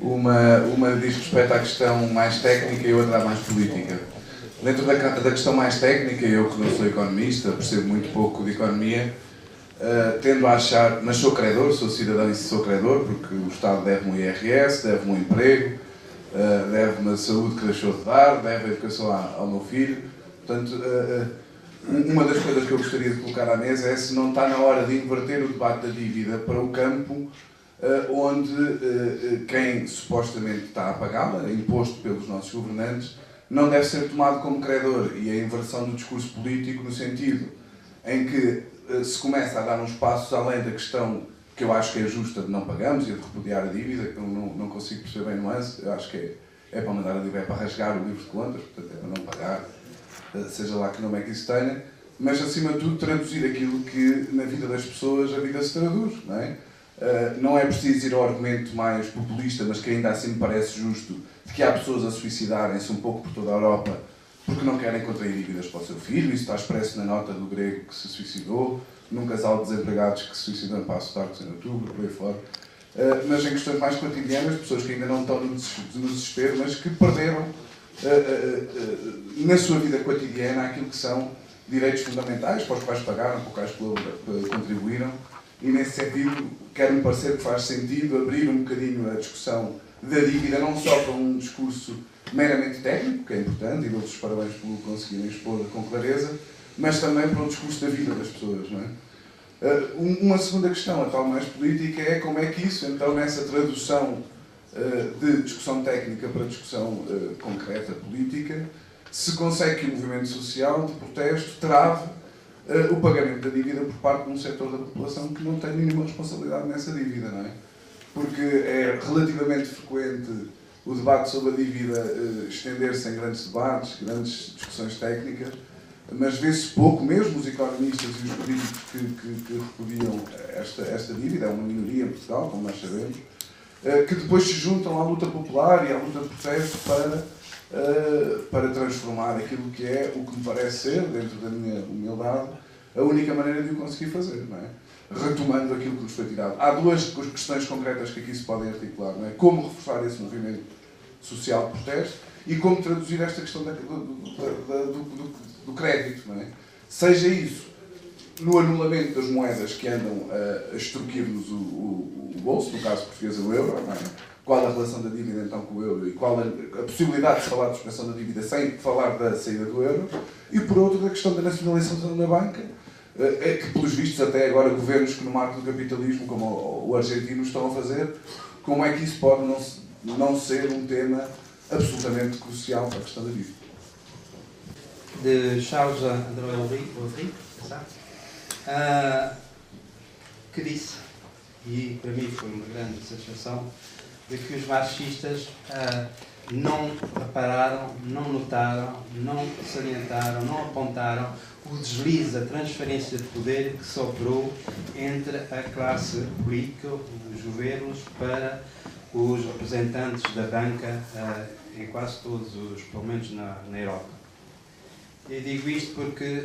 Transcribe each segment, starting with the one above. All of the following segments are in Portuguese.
Uma diz respeito à questão mais técnica e outra à mais política. Dentro da questão mais técnica, eu que não sou economista, percebo muito pouco de economia, tendo a achar, mas sou credor, sou cidadão e sou credor, porque o Estado deve-me um IRS, deve-me um emprego, deve-me a saúde que deixou de dar, deve a educação ao meu filho. Portanto, uma das coisas que eu gostaria de colocar à mesa é se não está na hora de inverter o debate da dívida para o campo onde quem supostamente está a pagá-la, imposto pelos nossos governantes, não deve ser tomado como credor, e a inversão do discurso político no sentido em que se começa a dar uns passos além da questão que eu acho que é justa de não pagamos e de repudiar a dívida, que eu não consigo perceber bem nuance, eu acho que é para mandar a dívida, é para rasgar o livro de contas, portanto é para não pagar, seja lá que nome é que isso tenha, mas acima de tudo traduzir aquilo que na vida das pessoas a vida se traduz, não é? Não é preciso ir ao argumento mais populista, mas que ainda assim me parece justo, de que há pessoas a suicidarem-se um pouco por toda a Europa porque não querem contrair dívidas para o seu filho. Isso está expresso na nota do grego que se suicidou, num casal de desempregados que se suicidam para Sotarcos em outubro, por aí fora. Mas em questões mais cotidianas, pessoas que ainda não estão no desespero, mas que perderam na sua vida cotidiana aquilo que são direitos fundamentais para os quais pagaram, para os quais contribuíram. E nesse sentido, quero-me parecer que faz sentido abrir um bocadinho a discussão da dívida, não só para um discurso meramente técnico, que é importante, e dou-vos os parabéns por conseguirem expor com clareza, mas também para um discurso da vida das pessoas, não é? Uma segunda questão, a tal mais política, é como é que isso, então, nessa tradução de discussão técnica para discussão concreta, política, se consegue que o movimento social de protesto trave o pagamento da dívida por parte de um setor da população que não tem nenhuma responsabilidade nessa dívida, não é? Porque é relativamente frequente o debate sobre a dívida estender-se em grandes debates, grandes discussões técnicas, mas vê-se pouco, mesmo os economistas e os políticos que repudiam esta dívida, é uma minoria em Portugal, como nós sabemos, que depois se juntam à luta popular e à luta de protesto para transformar aquilo que é, o que me parece ser, dentro da minha humildade, a única maneira de o conseguir fazer, não é? Retomando aquilo que nos foi tirado. Há duas questões concretas que aqui se podem articular, não é? Como reforçar esse movimento social de protesto e como traduzir esta questão do crédito, não é? Seja isso no anulamento das moedas que andam a extorquir-nos o bolso, no caso português o euro, não é? Qual a relação da dívida então com o euro e qual a possibilidade de falar de suspensão da dívida sem falar da saída do euro, e por outro da questão da nacionalização da banca, que pelos vistos até agora governos que no marco do capitalismo, como o argentino, estão a fazer, como é que isso pode não ser um tema absolutamente crucial para a questão da dívida? De Charles André Henrique, que disse, e para mim foi uma grande satisfação, de que os marxistas não repararam, não notaram, não salientaram, não apontaram o deslize, a transferência de poder que se operou entre a classe política, os governos, para os representantes da banca em quase todos os, pelo menos na Europa. Eu digo isto porque,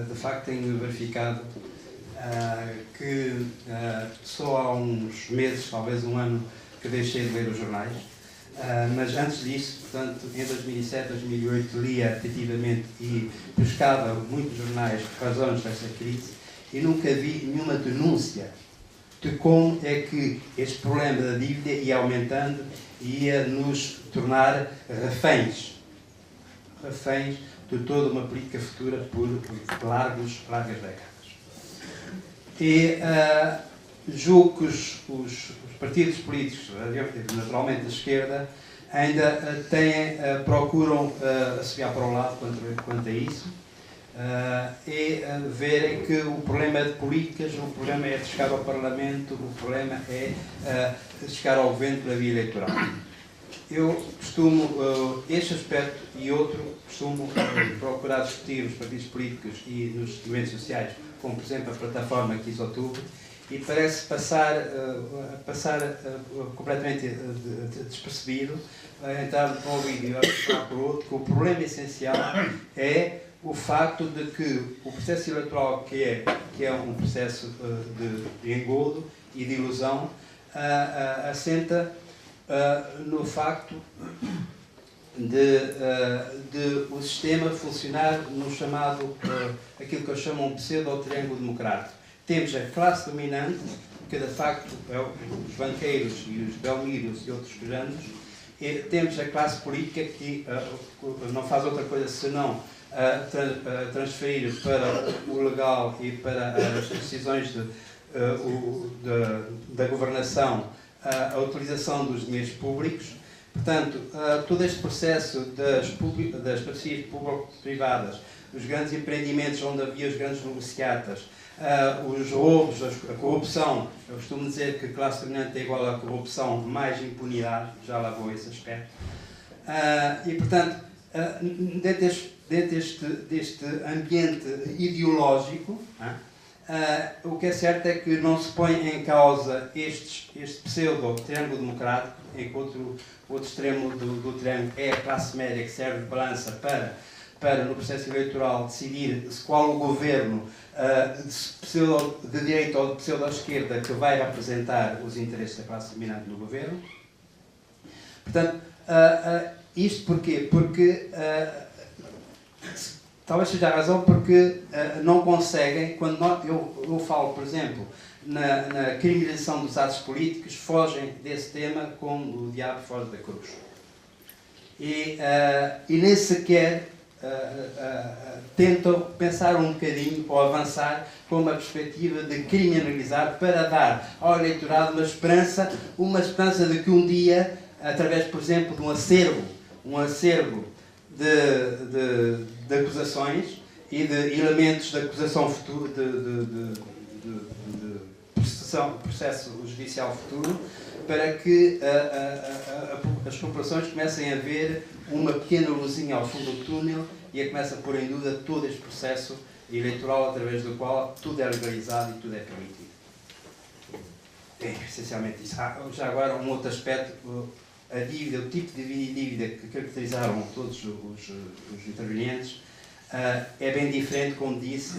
de facto, tenho verificado que só há uns meses, talvez um ano, que deixei de ler os jornais, mas antes disso, portanto, em 2007, 2008, lia ativamente e buscava muitos jornais por razões dessa crise e nunca vi nenhuma denúncia de como é que este problema da dívida ia aumentando e ia nos tornar reféns de toda uma política futura por largas décadas. E julgo que os partidos políticos, naturalmente da esquerda, ainda procuram assobiar para o lado quanto a isso e verem que o problema é de políticas, o problema é de chegar ao Parlamento, o problema é de chegar ao governo pela via eleitoral. Eu costumo, este aspecto e outro, costumo procurar discutir nos partidos políticos e nos movimentos sociais, como por exemplo a plataforma 15 de outubro, e parece passar completamente despercebido, entrar por um ouvido e passar por outro, que o problema essencial é o facto de que o processo eleitoral, que é um processo de engodo e de ilusão, assenta no facto de o sistema funcionar no chamado, aquilo que eu chamo um pseudo-triângulo democrático. Temos a classe dominante, que de facto é os banqueiros e os belmírios e outros grandes, e temos a classe política que não faz outra coisa senão transferir para o legal e para as decisões da governação a utilização dos dinheiros públicos. Portanto, todo este processo das parcerias público-privadas, os grandes empreendimentos onde havia os grandes negociatas, os roubos, a corrupção, eu costumo dizer que a classe dominante é igual à corrupção mais impunidade, já lá vou esse aspecto. E, portanto, dentro deste ambiente ideológico, o que é certo é que não se põe em causa este pseudo-triângulo democrático, em que outro extremo do triângulo é a classe média, que serve de balança para no processo eleitoral, decidir qual o governo de direita ou de pseudo-esquerda que vai representar os interesses da classe dominante no governo. Portanto, isto porquê? Porque talvez seja a razão porque não conseguem, quando eu falo, por exemplo, na criminalização dos atos políticos, fogem desse tema como o diabo foge da cruz. E nem sequer tentam pensar um bocadinho ou avançar com uma perspectiva de criminalizar para dar ao eleitorado uma esperança de que um dia, através, por exemplo, de um acervo de acusações e de elementos de acusação futura, de processo judicial futuro, para que as populações comecem a ver uma pequena luzinha ao fundo do túnel e a começam a pôr em dúvida todo este processo eleitoral através do qual tudo é legalizado e tudo é permitido. É essencialmente isso. Já agora um outro aspecto, a dívida, o tipo de dívida que caracterizaram todos os intervenientes é bem diferente, como disse,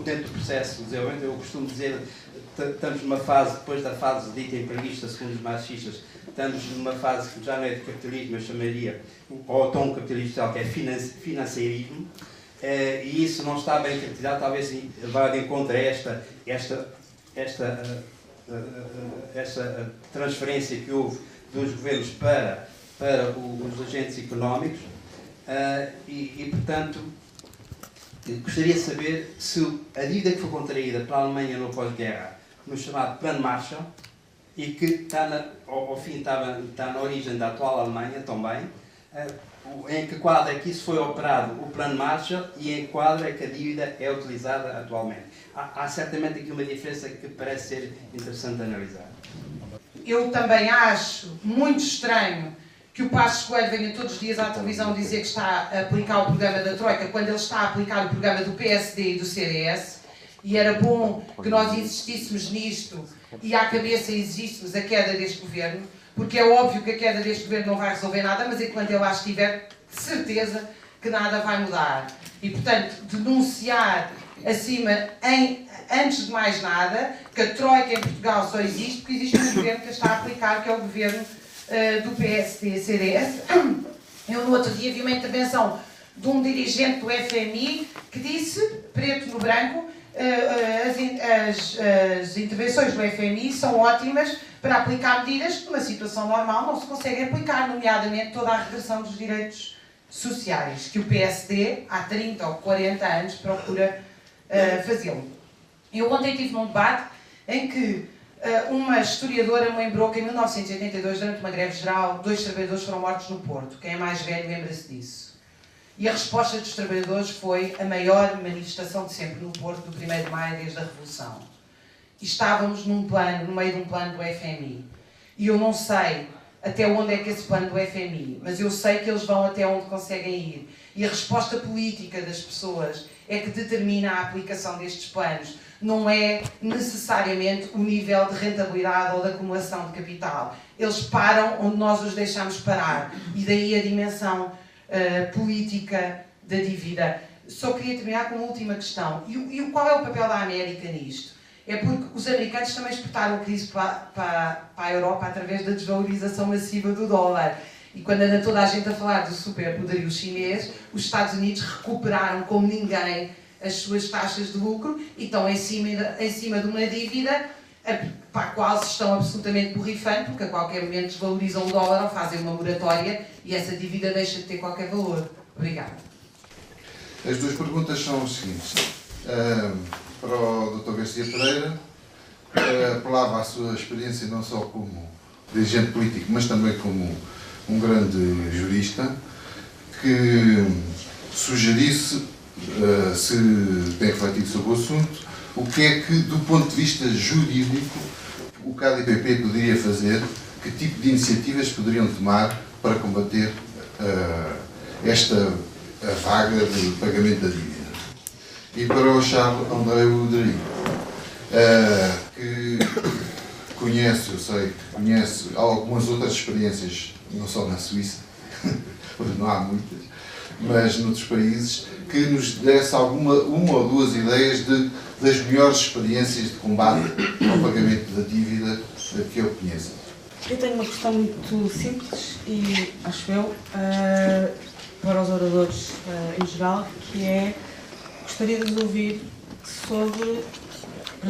dentro do processo de desenvolvimento. Eu costumo dizer, estamos numa fase, depois da fase dita imperialista, segundo os marxistas, estamos numa fase que já não é de capitalismo, eu chamaria, ou tom capitalista, que é financeirismo, e isso não está bem caracterizado, talvez vá de encontro a esta transferência que houve dos governos para os agentes económicos, e portanto, gostaria de saber se a dívida que foi contraída pela Alemanha no pós-guerra, no chamado Plano Marshall, e que está ao fim está na origem da atual Alemanha também, em que quadro é que isso foi operado, o Plano Marshall, e em que quadro é que a dívida é utilizada atualmente. Há certamente aqui uma diferença que parece ser interessante analisar. Eu também acho muito estranho que o Passos Coelho venha todos os dias à televisão dizer que está a aplicar o programa da Troika, quando ele está a aplicar o programa do PSD e do CDS, e era bom que nós insistíssemos nisto e à cabeça exigíssemos a queda deste governo, porque é óbvio que a queda deste governo não vai resolver nada, mas enquanto ele lá estiver, de certeza que nada vai mudar. E, portanto, denunciar antes de mais nada, que a Troika em Portugal só existe porque existe um governo que a está a aplicar, que é o governo do PSD-CDS. Eu, no outro dia, vi uma intervenção de um dirigente do FMI que disse, preto no branco, as intervenções do FMI são ótimas para aplicar medidas que, numa situação normal, não se conseguem aplicar, nomeadamente toda a regressão dos direitos sociais, que o PSD, há 30 ou 40 anos, procura fazê-lo. Eu ontem estive num debate em que uma historiadora me lembrou que em 1982, durante uma greve geral, 2 trabalhadores foram mortos no Porto. Quem é mais velho lembra-se disso. E a resposta dos trabalhadores foi a maior manifestação de sempre no Porto, do 1º de Maio, desde a Revolução. E estávamos no meio de um plano do FMI. E eu não sei até onde é que esse plano do FMI, mas eu sei que eles vão até onde conseguem ir. E a resposta política das pessoas é que determina a aplicação destes planos. Não é necessariamente o nível de rentabilidade ou de acumulação de capital. Eles param onde nós os deixamos parar. E daí a dimensão política da dívida. Só queria terminar com uma última questão. E qual é o papel da América nisto? é porque os americanos também exportaram a crise para a Europa através da desvalorização massiva do dólar. E quando anda toda a gente a falar do superpoderio chinês, os Estados Unidos recuperaram como ninguém as suas taxas de lucro e estão em cima de uma dívida para a qual se estão absolutamente borrifando, porque a qualquer momento desvalorizam o dólar ou fazem uma moratória e essa dívida deixa de ter qualquer valor. Obrigada. As duas perguntas são as seguintes. Para o Dr. Garcia Pereira, apelava à sua experiência não só como dirigente político, mas também como um grande jurista, que sugerisse, se tem refletido sobre o assunto, o que é que, do ponto de vista jurídico, o KDPP poderia fazer, que tipo de iniciativas poderiam tomar para combater esta vaga de pagamento da dívida. E para o Charles André Rodrigo, que conhece, eu sei, conhece algumas outras experiências, não só na Suíça, onde não há muitas, mas noutros países, que nos desse uma ou duas ideias das melhores experiências de combate ao pagamento da dívida que eu conheço. Eu tenho uma questão muito simples e, acho eu, para os oradores em geral, que é, gostaria de ouvir sobre,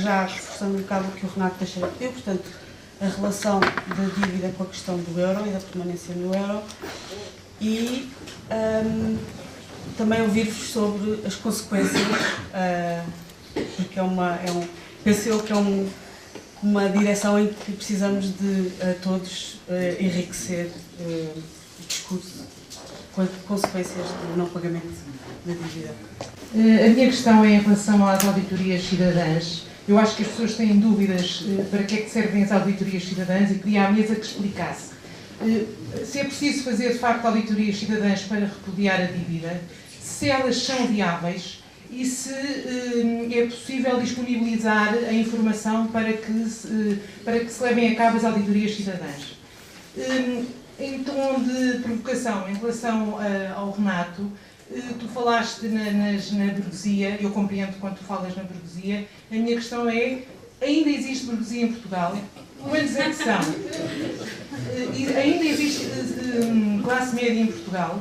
já reforçando um bocado o que o Renato Teixeira pediu, portanto, a relação da dívida com a questão do euro e da permanência no euro e também ouvir-vos sobre as consequências, porque penso eu que é uma direção em que precisamos de todos enriquecer o discurso com as consequências do não pagamento da dívida. A minha questão é em relação às auditorias cidadãs. Eu acho que as pessoas têm dúvidas para que é que servem as auditorias cidadãs e queria à mesa que explicasse se é preciso fazer de facto auditorias cidadãs para repudiar a dívida, se elas são viáveis e se é possível disponibilizar a informação para que se levem a cabo as auditorias cidadãs. Em tom de provocação, em relação ao Renato, tu falaste na burguesia, eu compreendo quando tu falas na burguesia, a minha questão é, ainda existe burguesia em Portugal? Quantos é que são? Ainda existe classe média em Portugal?